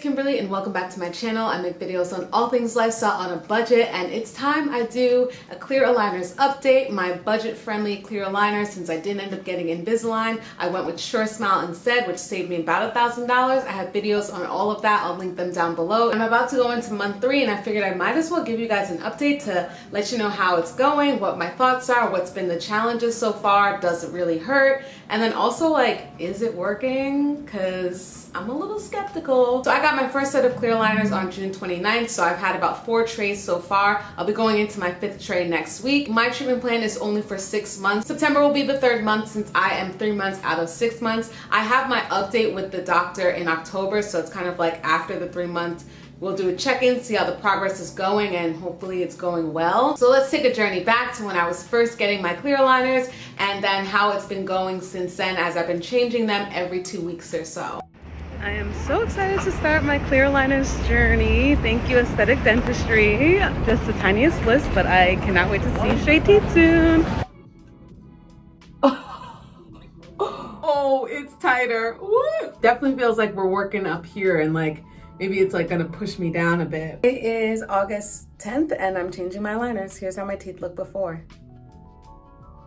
Kimberly and welcome back to my channel. I make videos on all things lifestyle on a budget, and it's time I do a clear aligners update, my budget-friendly clear aligner. Since I didn't end up getting Invisalign, I went with SureSmile instead, which saved me about $1,000. I have videos on all of that. I'll link them down below. I'm about to go into month 3 and I figured I might as well give you guys an update to let you know how it's going, what my thoughts are, what's been the challenges so far, does it really hurt, and then also like, is it working? Because I'm a little skeptical. So I got my first set of clear aligners on June 29th, so I've had about 4 trays so far. I'll be going into my 5th tray next week. My treatment plan is only for 6 months. September will be the 3rd month since I am 3 months out of 6 months. I have my update with the doctor in October, so it's kind of like after the 3 months. We'll do a check-in, see how the progress is going, and hopefully it's going well. So let's take a journey back to when I was first getting my clear aligners and then how it's been going since then as I've been changing them every 2 weeks or so. I am so excited to start my clear aligners journey. Thank you, Aesthetic Dentistry. Just the tiniest list, but I cannot wait to see straight teeth soon. Oh, it's tighter. Woo! Definitely feels like we're working up here and like maybe it's like gonna push me down a bit. It is August 10th and I'm changing my aligners. Here's how my teeth look before.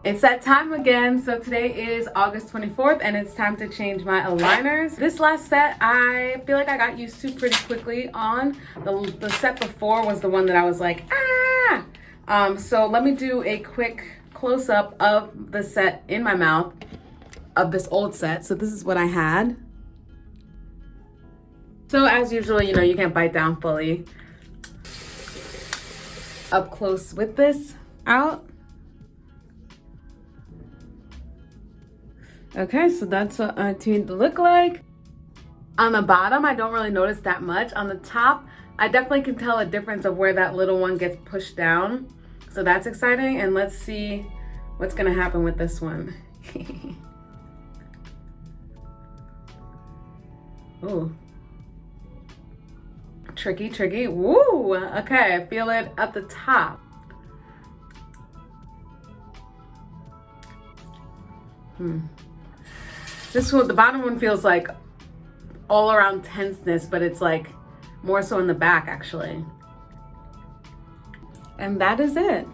It's that time again. So today is August 24th and it's time to change my aligners. This last set, I feel like I got used to pretty quickly on. The set before was the one that I was like, ah! So let me do a quick close-up of the set in my mouth of this old set. So this is what I had. So as usual, you know, you can't bite down fully. Up close with this out. Okay, so that's what my teeth look like. On the bottom, I don't really notice that much. On the top, I definitely can tell a difference of where that little one gets pushed down. So that's exciting, and let's see what's gonna happen with this one. Ooh. Tricky, tricky. Woo! Okay, I feel it at the top. This one, the bottom one feels like all around tenseness, but it's like more so in the back actually. And that is it.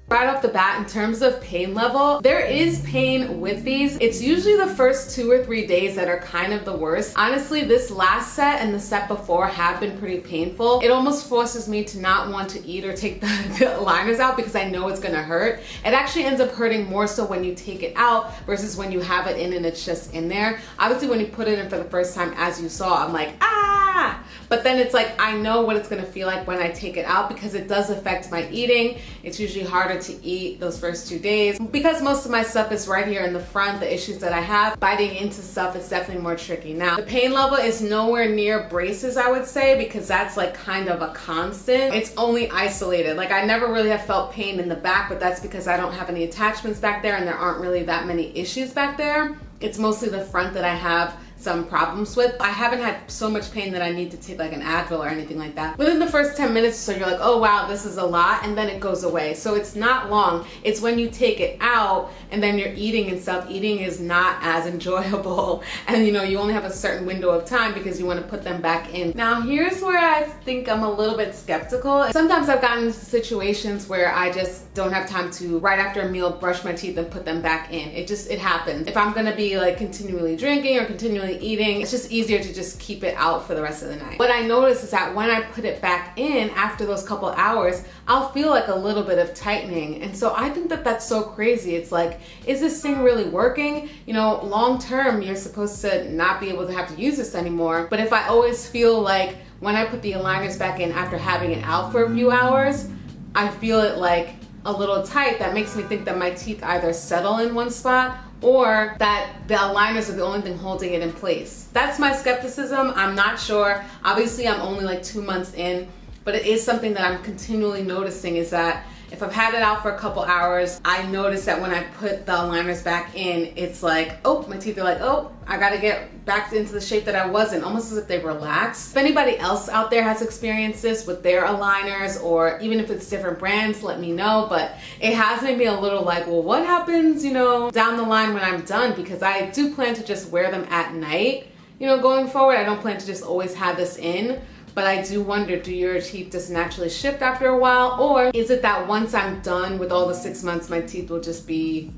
Right off the bat, in terms of pain level, there is pain with these. It's usually the first 2 or 3 days that are kind of the worst. Honestly, this last set and the set before have been pretty painful. It almost forces me to not want to eat or take the aligners out because I know it's gonna hurt. It actually ends up hurting more so when you take it out versus when you have it in and it's just in there. Obviously, when you put it in for the first time, as you saw, I'm like, ah! But then it's like, I know what it's gonna feel like when I take it out because it does affect my eating. It's usually harder to eat those first 2 days. Because most of my stuff is right here in the front, the issues that I have, biting into stuff is definitely more tricky. Now, the pain level is nowhere near braces, I would say, because that's like kind of a constant. It's only isolated. Like I never really have felt pain in the back, but that's because I don't have any attachments back there and there aren't really that many issues back there. It's mostly the front that I have some problems with. I haven't had so much pain that I need to take like an Advil or anything like that. Within the first 10 minutes or so, you're like, oh wow, this is a lot, and then it goes away. So it's not long. It's when you take it out and then you're eating and stuff, eating is not as enjoyable. And you know, you only have a certain window of time because you want to put them back in. Now, here's where I think I'm a little bit skeptical. Sometimes I've gotten into situations where I just don't have time to, right after a meal, brush my teeth and put them back in. It happens. If I'm gonna be like continually drinking or continually eating, it's just easier to just keep it out for the rest of the night. What I notice is that when I put it back in after those couple hours, I'll feel like a little bit of tightening. And so I think that that's so crazy. It's like, is this thing really working? You know, long term, you're supposed to not be able to have to use this anymore. But if I always feel like when I put the aligners back in after having it out for a few hours, I feel it like a little tight, that makes me think that my teeth either settle in one spot or that the aligners are the only thing holding it in place. That's my skepticism. I'm not sure. Obviously, I'm only like 2 months in, but it is something that I'm continually noticing is that if I've had it out for a couple hours, I notice that when I put the aligners back in, it's like, oh, my teeth are like, oh, I gotta get back into the shape that I was in, almost as if they relax. If anybody else out there has experienced this with their aligners, or even if it's different brands, let me know. But it has made me a little like, well, what happens, you know, down the line when I'm done? Because I do plan to just wear them at night you know, going forward. I don't plan to just always have this in, but I do wonder, do your teeth just naturally shift after a while? Or is it that once I'm done with all the 6 months, my teeth will just be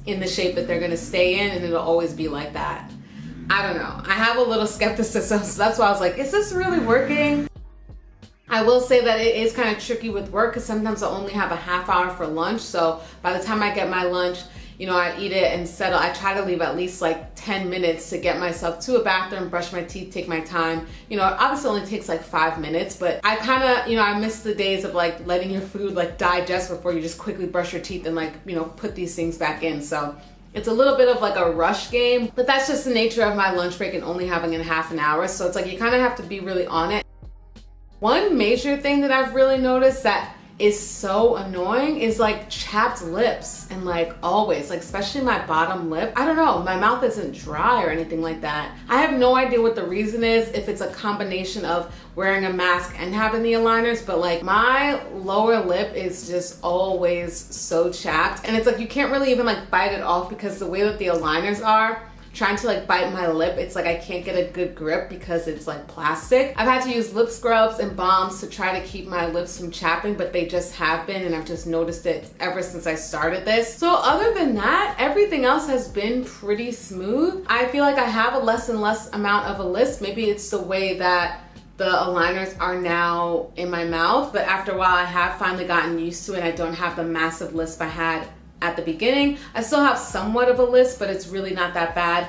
in the shape that they're gonna stay in and it'll always be like that? I don't know. I have a little skepticism, so that's why I was like, is this really working? I will say that it is kind of tricky with work because sometimes I only have a half hour for lunch. So by the time I get my lunch, you know, I eat it and settle. I try to leave at least like 10 minutes to get myself to a bathroom, brush my teeth, take my time. You know, it obviously only takes like 5 minutes, but I kind of, you know, I miss the days of like letting your food like digest before you just quickly brush your teeth and like, you know, put these things back in. So it's a little bit of like a rush game, but that's just the nature of my lunch break and only having a half an hour. So it's like you kind of have to be really on it. One major thing that I've really noticed that is so annoying is like chapped lips, and like always, like especially my bottom lip. I don't know, my mouth isn't dry or anything like that. I have no idea what the reason is, if it's a combination of wearing a mask and having the aligners, but like my lower lip is just always so chapped, and it's like you can't really even like bite it off because the way that the aligners are, trying to like bite my lip, it's like I can't get a good grip because it's like plastic. I've had to use lip scrubs and balms to try to keep my lips from chapping, but they just have been, and I've just noticed it ever since I started this. So other than that, everything else has been pretty smooth. I feel like I have a less and less amount of a lisp. Maybe it's the way that the aligners are now in my mouth, but after a while I have finally gotten used to it. I don't have the massive lisp I had at the beginning. I still have somewhat of a lisp, but it's really not that bad.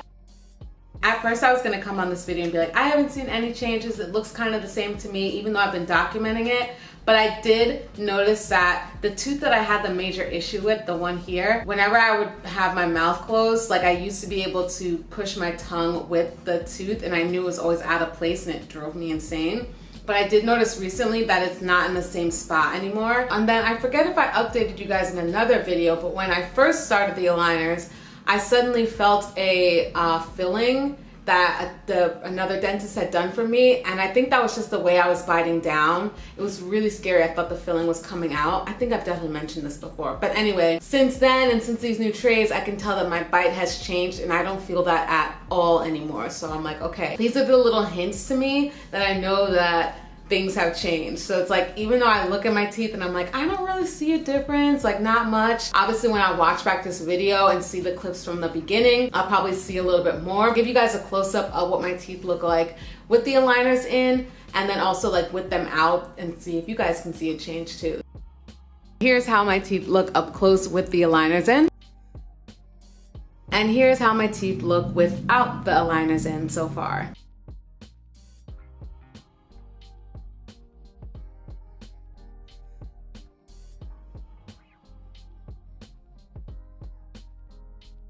At first I was gonna come on this video and be like, I haven't seen any changes, it looks kind of the same to me, even though I've been documenting it. But I did notice that the tooth that I had the major issue with, the one here, whenever I would have my mouth closed, like I used to be able to push my tongue with the tooth and I knew it was always out of place and it drove me insane. But I did notice recently that it's not in the same spot anymore. And then I forget if I updated you guys in another video, but when I first started the aligners, I suddenly felt a filling that another dentist had done for me, and I think that was just the way I was biting down. It was really scary. I thought the filling was coming out. I think I've definitely mentioned this before. But anyway, since then and since these new trays, I can tell that my bite has changed and I don't feel that at all anymore. So I'm like, okay, these are the little hints to me that I know that things have changed. So it's like, even though I look at my teeth and I'm like, I don't really see a difference, like not much. Obviously when I watch back this video and see the clips from the beginning, I'll probably see a little bit more. I'll give you guys a close-up of what my teeth look like with the aligners in, and then also like with them out, and see if you guys can see a change too. Here's how my teeth look up close with the aligners in. And here's how my teeth look without the aligners in so far.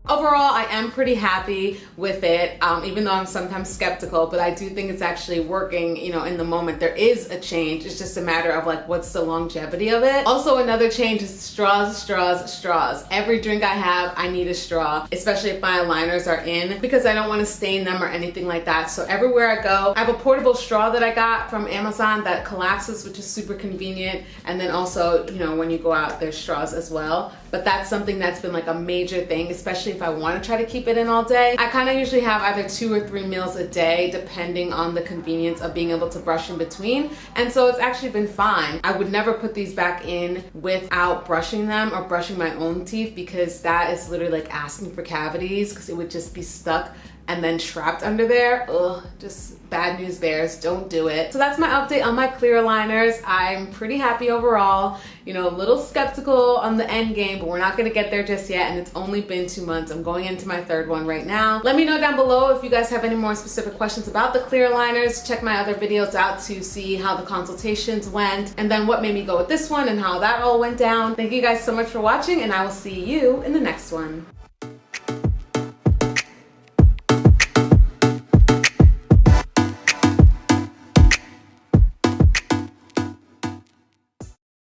Overall, I am pretty happy with it, even though I'm sometimes skeptical, but I do think it's actually working, you know, in the moment. There is a change. It's just a matter of like, what's the longevity of it? Also, another change is straws, straws, straws. Every drink I have, I need a straw, especially if my aligners are in, because I don't want to stain them or anything like that. So everywhere I go, I have a portable straw that I got from Amazon that collapses, which is super convenient. And then also, you know, when you go out, there's straws as well. But that's something that's been like a major thing, especially if I want to try to keep it in all day. I kind of usually have either 2 or 3 meals a day, depending on the convenience of being able to brush in between. And so it's actually been fine. I would never put these back in without brushing them or brushing my own teeth, because that is literally like asking for cavities, because it would just be stuck and then trapped under there. Ugh, just bad news bears, don't do it. So that's my update on my clear aligners. I'm pretty happy overall. You know, a little skeptical on the end game, but we're not gonna get there just yet, and it's only been 2 months. I'm going into my 3rd one right now. Let me know down below if you guys have any more specific questions about the clear aligners. Check my other videos out to see how the consultations went, and then what made me go with this one and how that all went down. Thank you guys so much for watching, and I will see you in the next one.